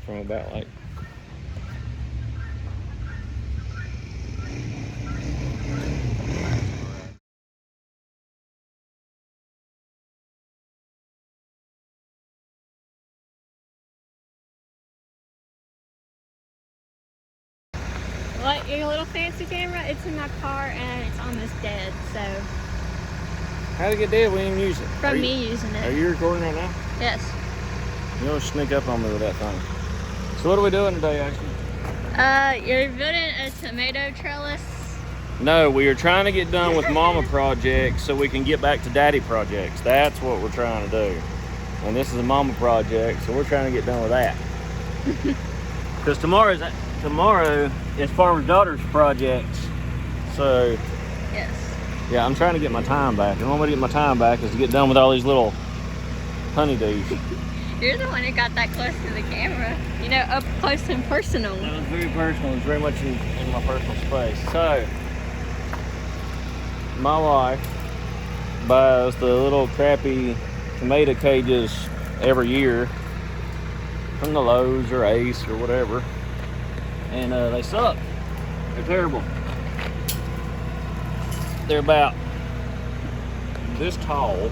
from about like What, your little fancy camera? It's in my car and it's almost dead, so. How'd it get dead? We didn't use it. From me using it. Are you recording right now? Yes. You don't sneak up on me with that thing. So what are we doing today, actually? You're building a tomato trellis. No, we are trying to get done with mama projects so we can get back to daddy projects. That's what we're trying to do. And this is a mama project, so we're trying to get done with that. Because tomorrow is farmer's daughter's projects. So Yes. yeah, I'm trying to get my time back. And the only way to get my time back is to get done with all these little honeydews. You're the one who got that close to the camera. You know, up close and personal. That was very personal. It's very much in my personal space. So, my wife buys the little crappy tomato cages every year from the Lowe's or Ace or whatever. And they suck. They're terrible. They're about this tall,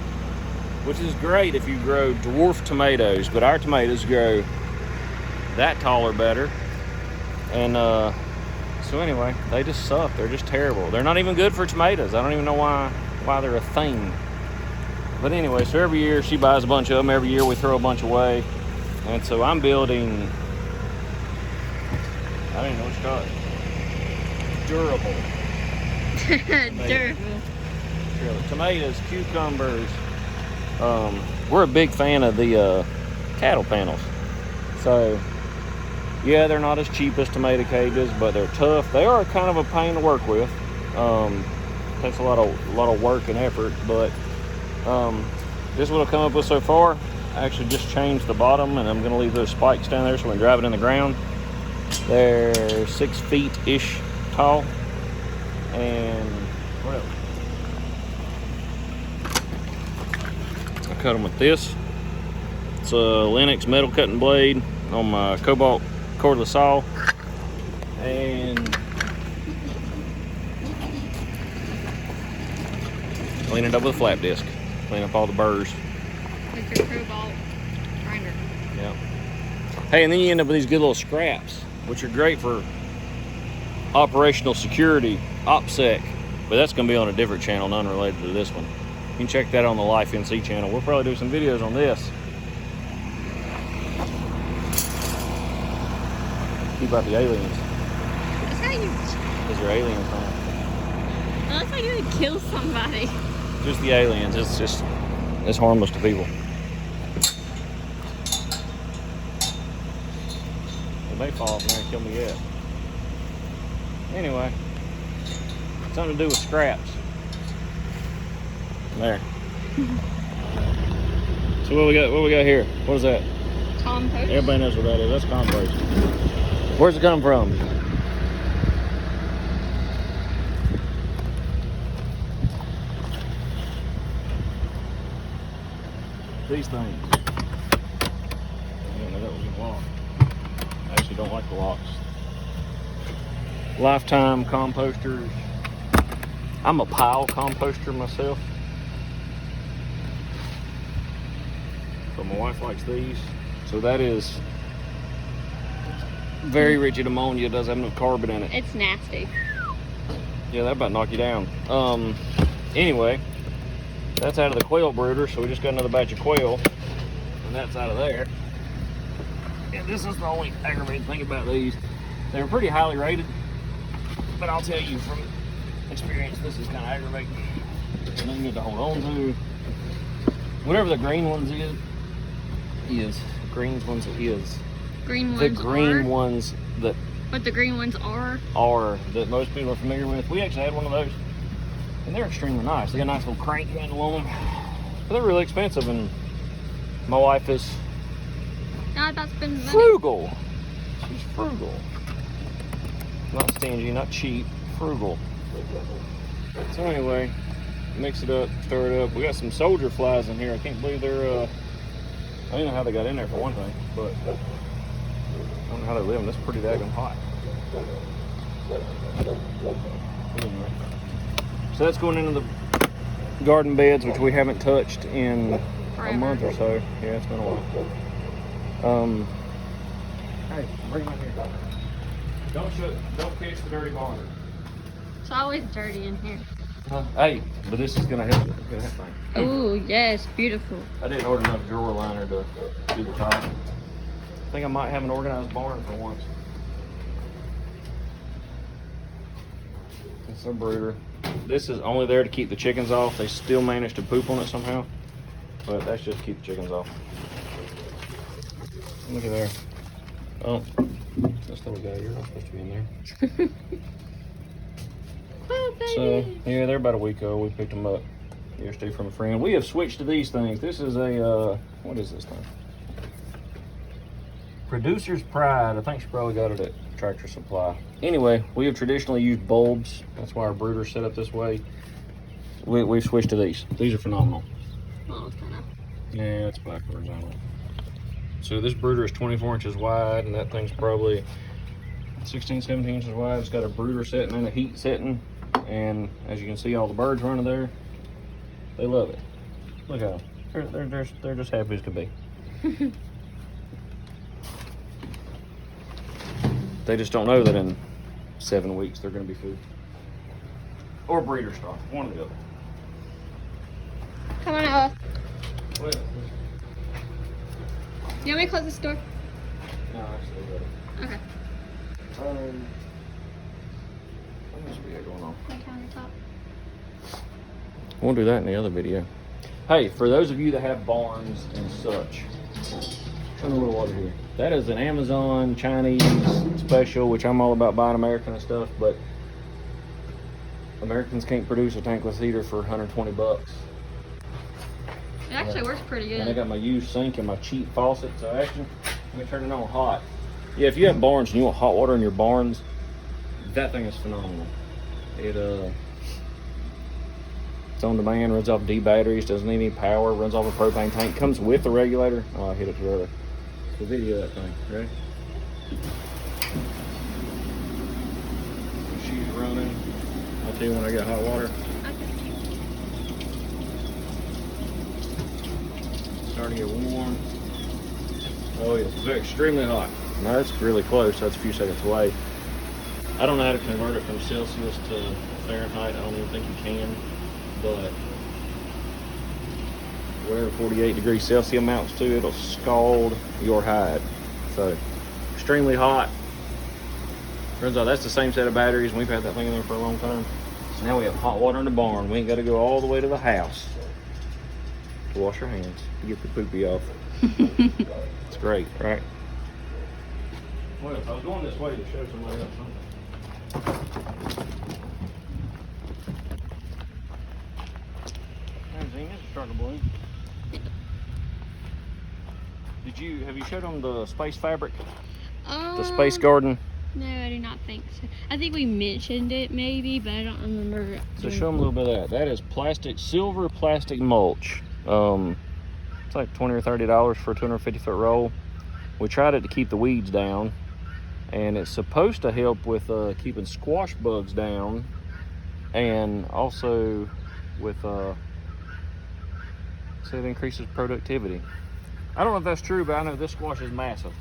which is great if you grow dwarf tomatoes, but our tomatoes grow that tall or better. And so anyway, they just suck. They're just terrible. They're not even good for tomatoes. I don't even know why they're a thing. But anyway, so every year she buys a bunch of them. Every year we throw a bunch away. And so I'm building, I don't even know what you call it. Durable. Durable. Tomatoes, cucumbers. We're a big fan of the cattle panels. So yeah, they're not as cheap as tomato cages, but they're tough. They are kind of a pain to work with. Takes a lot of work and effort, but this is what I've come up with so far. I actually just changed the bottom, and I'm going to leave those spikes down there so we can drive it in the ground. They're 6 feet-ish tall, and what else? I cut them with this. It's a Lennox metal cutting blade on my Cobalt cordless saw, and clean it up with a flap disc. Clean up all the burrs. With your Cobalt grinder. Yeah. Hey, and then you end up with these good little scraps, which are great for operational security, OPSEC, but that's going to be on a different channel, unrelated to this one. You can check that on the Life NC channel. We'll probably do some videos on this. Keep out the aliens. That's how you. Because they're aliens, huh? Well, that's how you would kill somebody. Just the aliens. It's harmless to people. It may fall off in there and kill me yet. Anyway, something to do with scraps. There. So what we got here? What is that? Compost. Everybody knows what that is. That's compost. Where's it come from? These things. I didn't know that was a lock. I actually don't like the locks. Lifetime composters. I'm a pile composter myself. But my wife likes these. So that is very rich in ammonia. It does have no carbon in it. It's nasty. Yeah, that about knock you down. Anyway, that's out of the quail brooder, so we just got another batch of quail, and that's out of there. And this is the only aggravating thing about these. They're pretty highly rated, but I'll tell you from experience, this is kind of aggravating. And then you need to hold on to whatever the green ones is. Green ones is. Green ones The green are? ones that What the green ones are? that most people are familiar with. We actually had one of those, and they're extremely nice. They got a nice little crank handle on them, but they're really expensive, and my wife is Not about spending money. frugal. She's frugal. Not stingy, not cheap, frugal. So anyway, mix it up, stir it up. We got some soldier flies in here. I can't believe they're, I don't know how they got in there for one thing, but I don't know how they live, and it's pretty daggone hot. Anyway. So that's going into the garden beds, which we haven't touched in a month or so. Yeah, it's been a while. Hey, bring them in here. Don't catch the dirty water. It's always dirty in here. Hey, but this is gonna help. Oh yes, beautiful. I didn't order enough drawer liner to do the top. I think I might have an organized barn for once. It's a brooder. This is only there to keep the chickens off. They still manage to poop on it somehow, but that's just to keep the chickens off. Look at there. Oh, this little guy, you're not supposed to be in there. Oh, baby. So, yeah, they're about a week old. We picked them up yesterday from a friend. We have switched to these things. This is a, what is this thing? Producer's Pride. I think she probably got it at Tractor Supply. Anyway, we have traditionally used bulbs. That's why our brooder's set up this way. We've switched to these. These are phenomenal. Oh, it's kind of. Yeah, it's black horizontal. So this brooder is 24 inches wide, and that thing's probably 16, 17 inches wide. It's got a brooder setting and a heat setting. And as you can see, all the birds running there, they love it. Look at them. They're just happy as could be. They just don't know that in 7 weeks they're going to be food. Or breeder stock, one or the other. Come on, Ella. Well, You want me to close this door? no, actually, Okay. what else we got going on? My countertop. We'll do that in the other video. Hey, for those of you that have barns and such, turn a little water here. That is an Amazon Chinese special, which I'm all about buying American and stuff, but Americans can't produce a tankless heater for 120 bucks. It actually works pretty good. And I got my used sink and my cheap faucet, so actually, let me turn it on hot. Yeah, if you have barns and you want hot water in your barns, that thing is phenomenal. It's on demand, runs off D batteries, doesn't need any power, runs off a propane tank, comes with the regulator. Oh, I hit it too early. The video of that thing, ready? She's running. I'll tell you when I get hot water. Starting to get warm. Oh yeah, it's extremely hot. Now that's really close, that's a few seconds away. I don't know how to convert it from Celsius to Fahrenheit. I don't even think you can, but whatever 48 degrees Celsius amounts to, it'll scald your hide. So extremely hot. Turns out that's the same set of batteries, and we've had that thing in there for a long time. So now we have hot water in the barn. We ain't got to go all the way to the house to wash our hands to get the poopy off. It's great, right? Well, I was going this way to show somebody else something. There's Zinga's starting to bloom. Have you showed them the space fabric? The space garden? No, I do not think so. I think we mentioned it maybe, but I don't remember. So show them a little bit of that. That is plastic, silver plastic mulch. It's like $20 or $30 for a 250-foot roll. We tried it to keep the weeds down, and it's supposed to help with keeping squash bugs down, and also with it increases productivity. I don't know if that's true, but I know this squash is massive.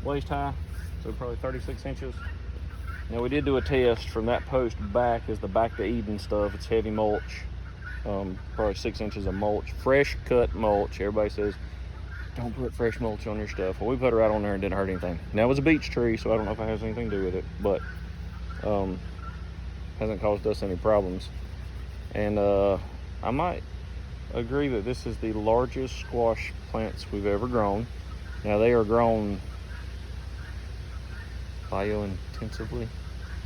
Waist high, so probably 36 inches. Now we did do a test from that post back is the back to Eden stuff. It's heavy mulch, probably 6 inches of mulch, fresh cut mulch. Everybody says, don't put fresh mulch on your stuff. Well, we put it right on there and didn't hurt anything. Now it was a beech tree, so I don't know if it has anything to do with it, but hasn't caused us any problems. And I might agree that this is the largest squash plants we've ever grown. Now they are grown bio-intensively.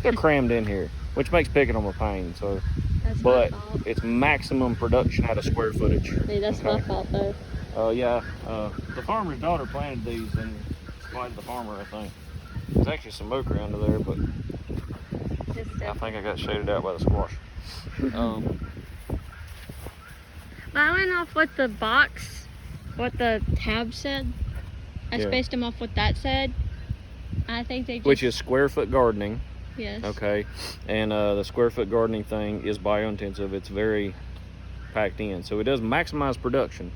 They're crammed in here, which makes picking them a pain. So, but it's maximum production out of square footage. Hey, that's my fault though. The farmer's daughter planted these and supplied the farmer, I think. There's actually some okra under there, but I think I got shaded out by the squash. I went off what the tab said. I Yeah. spaced them off what that said. I think they just, Which is square foot gardening. yes. Okay, and the square foot gardening thing is biointensive. It's very packed in, so it does maximize production.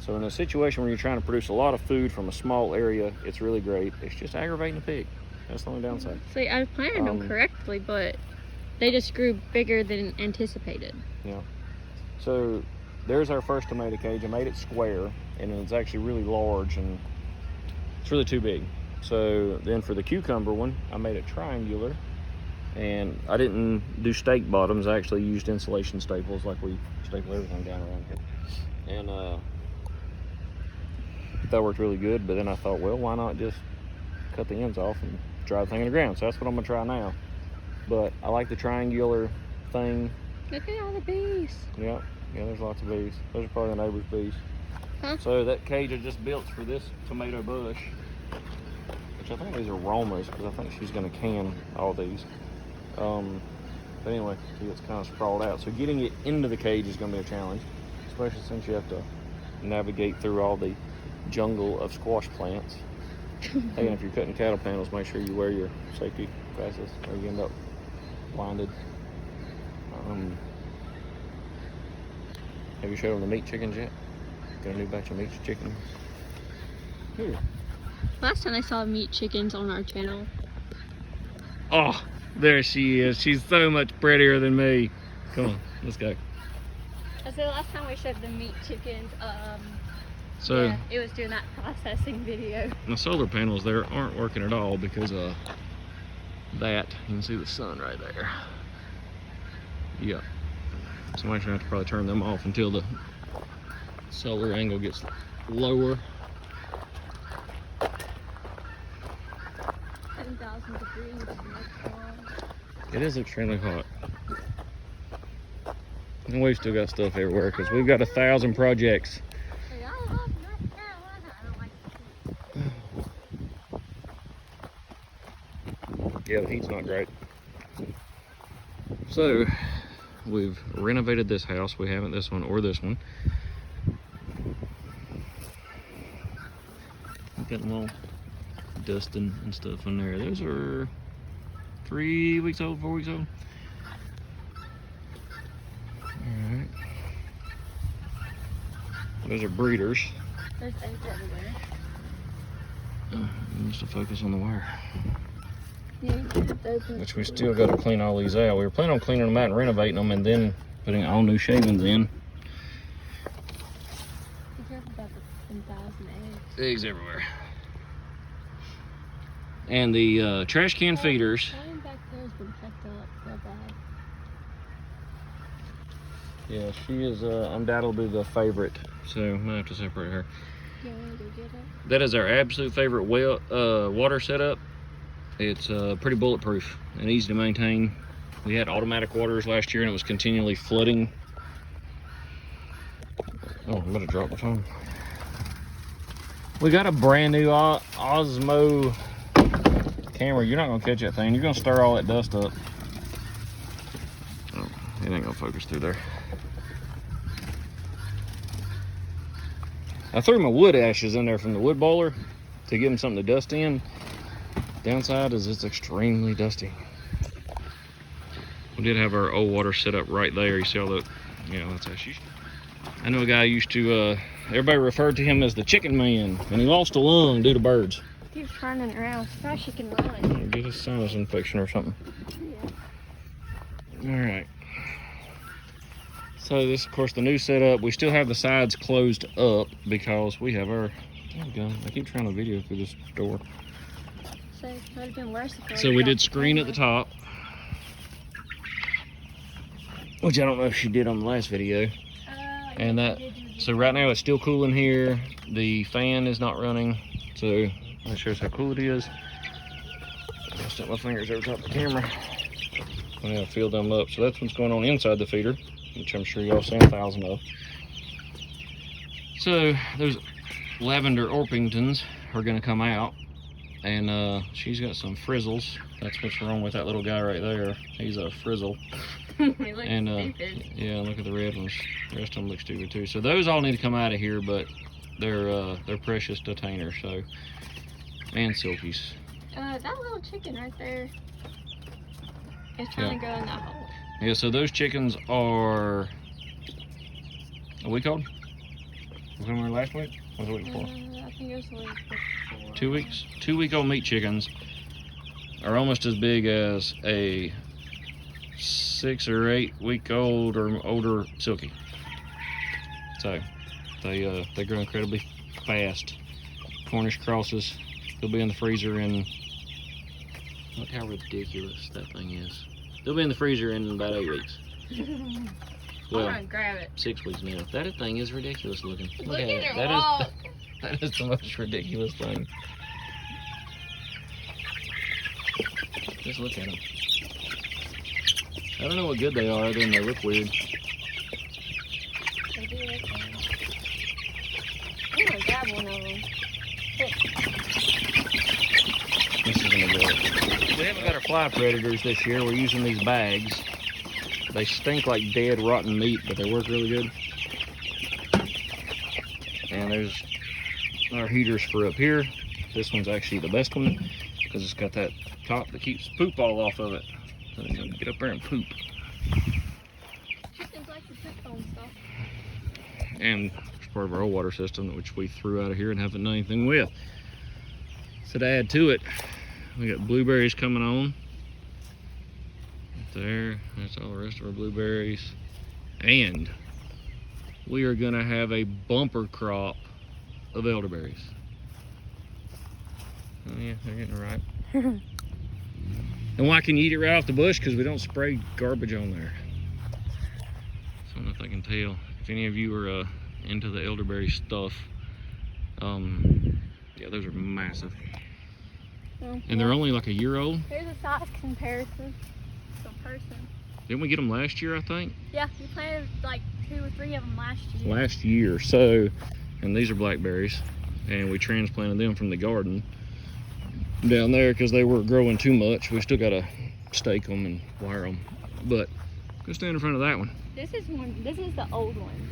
So in a situation where you're trying to produce a lot of food from a small area, it's really great. It's just aggravating the pig. That's the only downside. See, I planted them correctly, but they just grew bigger than anticipated. Yeah. So there's our first tomato cage. I made it square, and it's actually really large, and it's really too big. So then for the cucumber one, I made it triangular, and I didn't do stake bottoms. I actually used insulation staples, like we staple everything down around here. And that worked really good, but then I thought, well, why not just cut the ends off and dry the thing in the ground? So that's what I'm gonna try now. But I like the triangular thing. Look at all the bees. Yeah, there's lots of bees. Those are probably the neighbor's bees. Huh? So that cage I just built for this tomato bush, which I think these are Romas, because I think she's gonna can all these. But anyway, see, it's kind of sprawled out. So getting it into the cage is gonna be a challenge, especially since you have to navigate through all the jungle of squash plants. Hey, and if you're cutting cattle panels, make sure you wear your safety glasses or you end up blinded. Have you showed them the meat chickens yet? Got a new batch of meat chickens. Here. Last time I saw meat chickens on our channel. Oh, there she is. She's so much prettier than me. Come on, let's go. I said last time we showed the meat chickens, So yeah, it was doing that processing video. the solar panels there aren't working at all because of that. You can see the sun right there. Yeah. So I'm actually gonna have to probably turn them off until the solar angle gets lower. 7,000 degrees. It is extremely hot. And we've still got stuff everywhere because we've got 1,000 projects. Hey, I love North Carolina. I don't like Yeah, the heat's not great. So we've renovated this house. We haven't this one or this one. Getting a little dusting and stuff in there. Those are 3 weeks old, 4 weeks old. Alright. Those are breeders. There's eggs everywhere. Just to focus on the wire. Yeah, you can put those in. Which we still got to clean all these out. We were planning on cleaning them out and renovating them and then putting all new shavings in. Be careful about the 10,000 eggs. Eggs everywhere. And the trash can feeders. Mine back there's been packed up real bad. Yeah, she is undoubtedly the favorite. So I'm gonna have to separate her. You want to go get it? That is our absolute favorite well water setup. It's pretty bulletproof and easy to maintain. We had automatic waters last year and it was continually flooding. Oh, I'm gonna drop the phone. We got a brand new Osmo camera. You're not gonna catch that thing. You're gonna stir all that dust up. Oh, it ain't gonna focus through there. I threw my wood ashes in there from the wood boiler to give them something to dust in. Downside is it's extremely dusty. We did have our old water set up right there. You see all the, that's how she. I know a guy used to, everybody referred to him as the chicken man, and he lost a lung due to birds. Keeps turning around. Gosh, she can run. Get a sinus infection or something. Yeah. All right. So this, of course, the new setup. We still have the sides closed up because we have our. There we go. I keep trying to video through this door. So it would have been worse if So we did screen at the top, which I don't know if she did on the last video. And that. So right now it's still cool in here. The fan is not running. So that shows how cool it is. I'll stick my fingers over top of the camera. I'm gonna fill them up. So that's what's going on inside the feeder, which I'm sure y'all seen 1,000 of. So those lavender Orpingtons are gonna come out, and she's got some frizzles. That's what's wrong with that little guy right there. He's a frizzle. and yeah, look at the red ones. The rest of them look stupid too. So those all need to come out of here, but they're precious to tainers, so, and silkies. That little chicken right there is trying to go in that hole. Yeah, so those chickens are a week old? Was it last week? Or was it the week before? I think it was the week before. 2 weeks? 2-week-old meat chickens are almost as big as a 6 or 8 week old or older silkie. So they grow incredibly fast. Cornish crosses. They'll be in the freezer in, look how ridiculous that thing is. They'll be in the freezer in about 8 weeks. Well, I'm gonna grab it. 6 weeks now. That thing is ridiculous looking. Look at it. her That walk. that is the most ridiculous thing. Just look at them. I don't know what good they are, other than they look weird. They do look good. I'm gonna grab one of them. This is gonna go. We haven't got our fly predators this year. We're using these bags. They stink like dead, rotten meat, but they work really good. And there's our heaters for up here. This one's actually the best one because it's got that top that keeps poop all off of it. So they can get up there and poop. Chickens like to poop on stuff. And it's part of our old water system, which we threw out of here and haven't done anything with. So to add to it, we got blueberries coming on. Right there, that's all the rest of our blueberries. And we are gonna have a bumper crop of elderberries. Oh yeah, they're getting ripe. And why can you eat it right off the bush? Because we don't spray garbage on there. So I don't know if I can tell. If any of you are into the elderberry stuff, yeah, those are massive. And they're only like a year old. Here's a size comparison to a person. Didn't we get them last year, I think? Yeah, we planted like 2 or 3 of them last year. Last year. So, and these are blackberries. And we transplanted them from the garden down there because they were growing too much. We still got to stake them and wire them. But go stand in front of that one. This is the old one.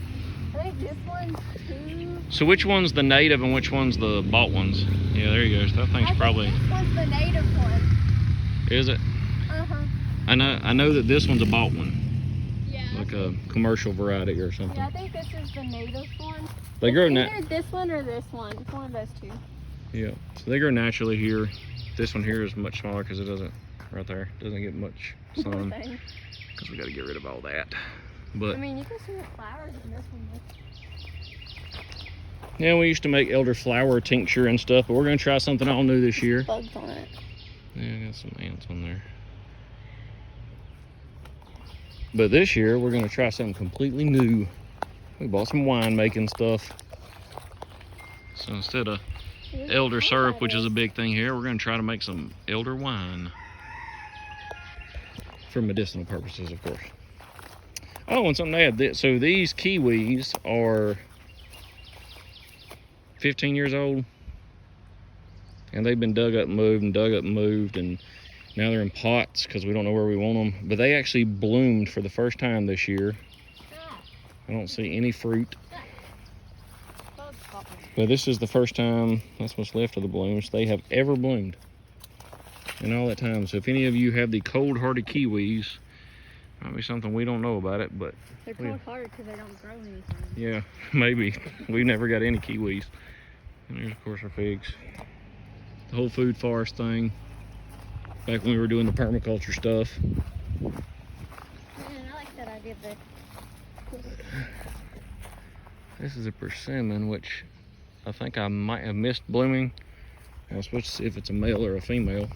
I think this one's 2. So which one's the native and which one's the bought ones? Yeah, there you go. That thing's probably. This one's the native one. Is it? Uh-huh. I know that this one's a bought one. Yeah. Like a commercial variety or something. Yeah, I think this is the native one. They grow either this one or this one. It's one of those 2. Yeah. So they grow naturally here. This one here is much smaller because it doesn't, right there, doesn't get much sun. Because we got to get rid of all that. But I mean, you can see the flowers in this one. yeah, we used to make elderflower tincture and stuff, but we're gonna try something all new this year. Bugs on it. Yeah, I got some ants on there. But this year we're gonna try something completely new. We bought some wine making stuff. So instead of elder syrup, which is a big thing here, we're gonna try to make some elder wine. For medicinal purposes, of course. Oh, and something to add. So these kiwis are 15 years old. And they've been dug up and moved and dug up and moved. And now they're in pots because we don't know where we want them. But they actually bloomed for the first time this year. I don't see any fruit. But this is the first time, that's what's left of the blooms, they have ever bloomed in all that time. So if any of you have the cold-hearted kiwis, might be something we don't know about it, but they're cold-hearted because they don't grow anything. Yeah, maybe. We've never got any kiwis. And there's of course our figs. The whole food forest thing. Back when we were doing the permaculture stuff. Man, I like that idea of This is a persimmon, which I think I might have missed blooming. I was supposed to see if it's a male or a female.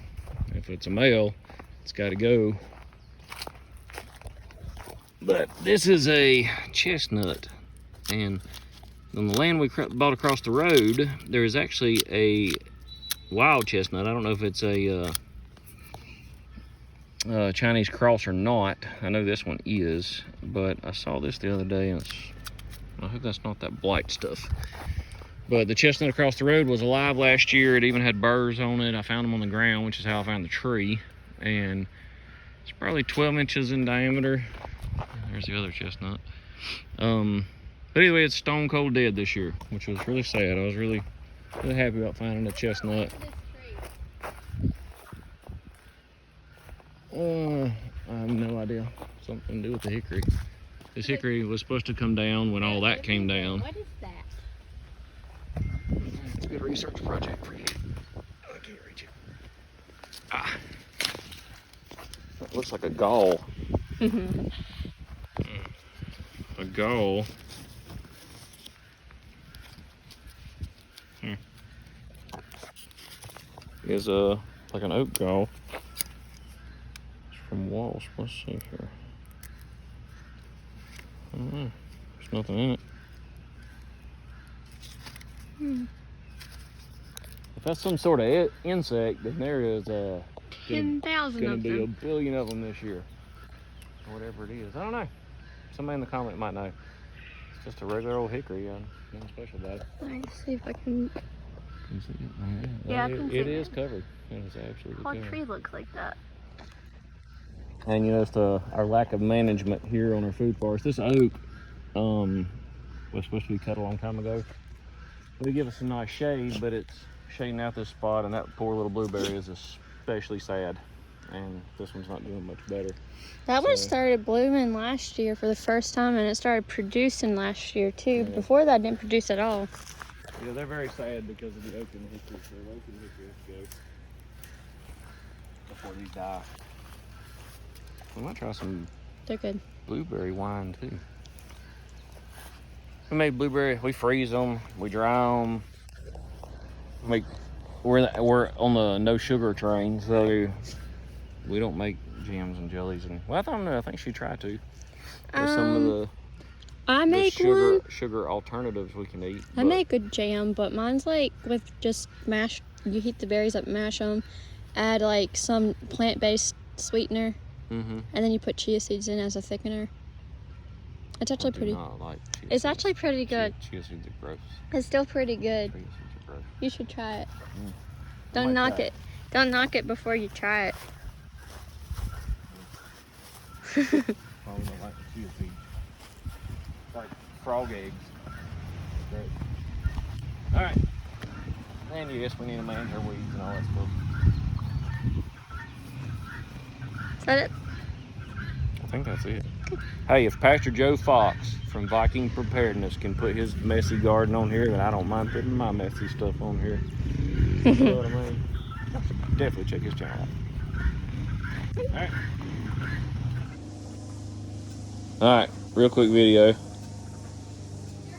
If it's a male, it's got to go. But this is a chestnut, and on the land we bought across the road, there is actually a wild chestnut. I don't know if it's a Chinese cross or not. I know this one is, but I saw this the other day, and I hope that's not that blight stuff. But the chestnut across the road was alive last year. It even had burrs on it. I found them on the ground, which is how I found the tree, and it's probably 12 inches in diameter. There's the other chestnut. But anyway, it's stone cold dead this year, which was really sad. I was really happy about finding a chestnut. I have no idea. Something to do with the hickory. This hickory was supposed to come down when all that came down. What is that? It's a good research project for you. I can't reach it. Ah. That looks like a gall. A gall. Is like an oak gall. It's from Walsh. Let's see here. I don't know. There's nothing in it. If that's some sort of insect, then there is 10,000 gonna of be a them. billion of them this year. Or whatever it is. I don't know. Somebody in the comment might know. It's just a regular old hickory. Nothing special about it. Let's see if I can. Can you see it? Yeah, I can see it it. is covered. It is absolutely Whole covered. tree looks like that. And you notice our lack of management here on our food forest. This oak was supposed to be cut a long time ago. It'll give us some nice shade, but it's shading out this spot, and that poor little blueberry is especially sad. And this one's not doing much better. That one started blooming last year for the first time, and it started producing last year too. Yeah. Before that, it didn't produce at all. Yeah, they're very sad because of the oak and the hickory. So the oak and the hickory have to go before these die. We might try some They're good. blueberry wine too. We made blueberry. We freeze them. We dry them. We're on the no sugar train, so we don't make jams and jellies. And well, I don't know. I think she tried to. There's some of the I make one. sugar alternatives we can eat. I make a jam, but mine's like with just mash. You heat the berries up, mash them, add like some plant-based sweetener, and then you put chia seeds in as a thickener. It's actually pretty. Like It's actually pretty good. Chia seeds are gross. It's still pretty good. Chia seeds are gross. You should try it. I Don't might knock try it. Don't knock it before you try it. Probably don't like the chia seeds. Like frog eggs. Great. All right. And yes, we need to manage our weeds and all that stuff. Is that it? I think that's it. Hey, if Pastor Joe Fox from Viking Preparedness can put his messy garden on here, then I don't mind putting my messy stuff on here. You know what I mean? Definitely check his channel out. Alright. Alright, real quick video. You're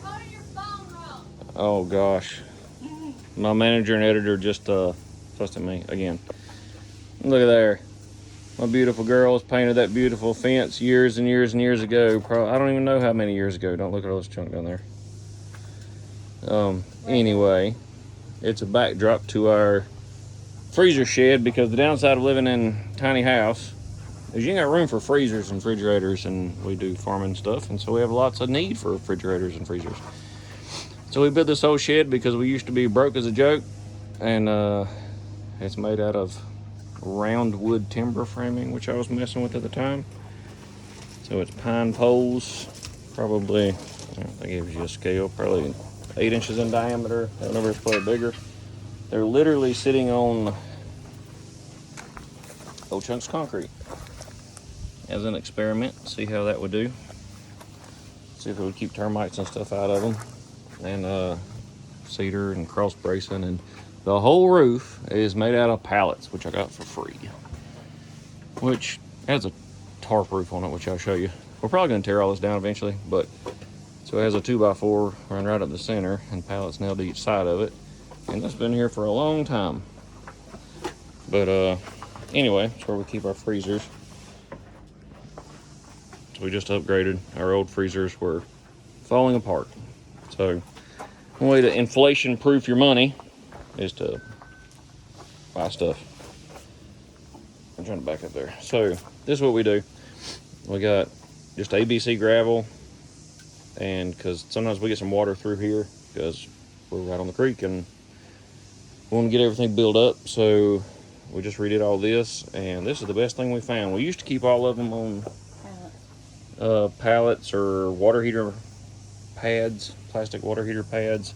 holding your phone wrong. Oh gosh. My manager and editor just fussed at me again. Look at there. My beautiful girls painted that beautiful fence years and years and years ago. I don't even know how many years ago. Don't look at all this junk down there. Anyway, it's a backdrop to our freezer shed, because the downside of living in a tiny house is you ain't got room for freezers and refrigerators, and we do farming stuff, and so we have lots of need for refrigerators and freezers. So we built this whole shed because we used to be broke as a joke, and it's made out of round wood timber framing, which I was messing with at the time. So it's pine poles, probably, that gives you a scale, probably 8 inches in diameter. That number is probably bigger. They're literally sitting on old chunks of concrete as an experiment. See how that would do. See if it would keep termites and stuff out of them. And cedar and cross bracing, and the whole roof is made out of pallets, which I got for free, which has a tarp roof on it, which I'll show you. We're probably going to tear all this down eventually, but so it has a 2x4 run right up the center and pallets nailed to each side of it, and that's been here for a long time. But anyway, it's where we keep our freezers. So we just upgraded. Our old freezers were falling apart, so one way to inflation proof your money is to buy stuff. I'm trying to back up there. So this is what we do. We got just ABC gravel, and because sometimes we get some water through here because we're right on the creek and we want to get everything built up, so we just redid all this, and this is the best thing we found. We used to keep all of them on pallets or water heater pads, plastic water heater pads.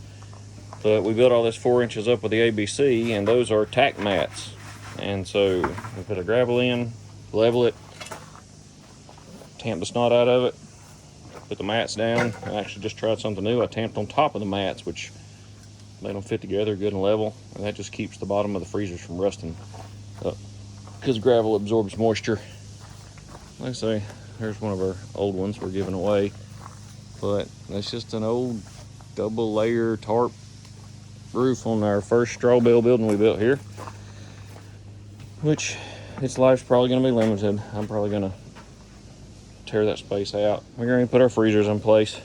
But we built all this 4 inches up with the ABC, and those are tack mats. And so we put a gravel in, level it, tamp the snot out of it, put the mats down. I actually just tried something new. I tamped on top of the mats, which made them fit together good and level, and that just keeps the bottom of the freezers from rusting up because gravel absorbs moisture. Like I say, here's one of our old ones we're giving away, but it's just an old double layer tarp roof on our first straw bale building we built here, which its life's probably going to be limited. I'm probably going to tear that space out. We're going to put our freezers in place.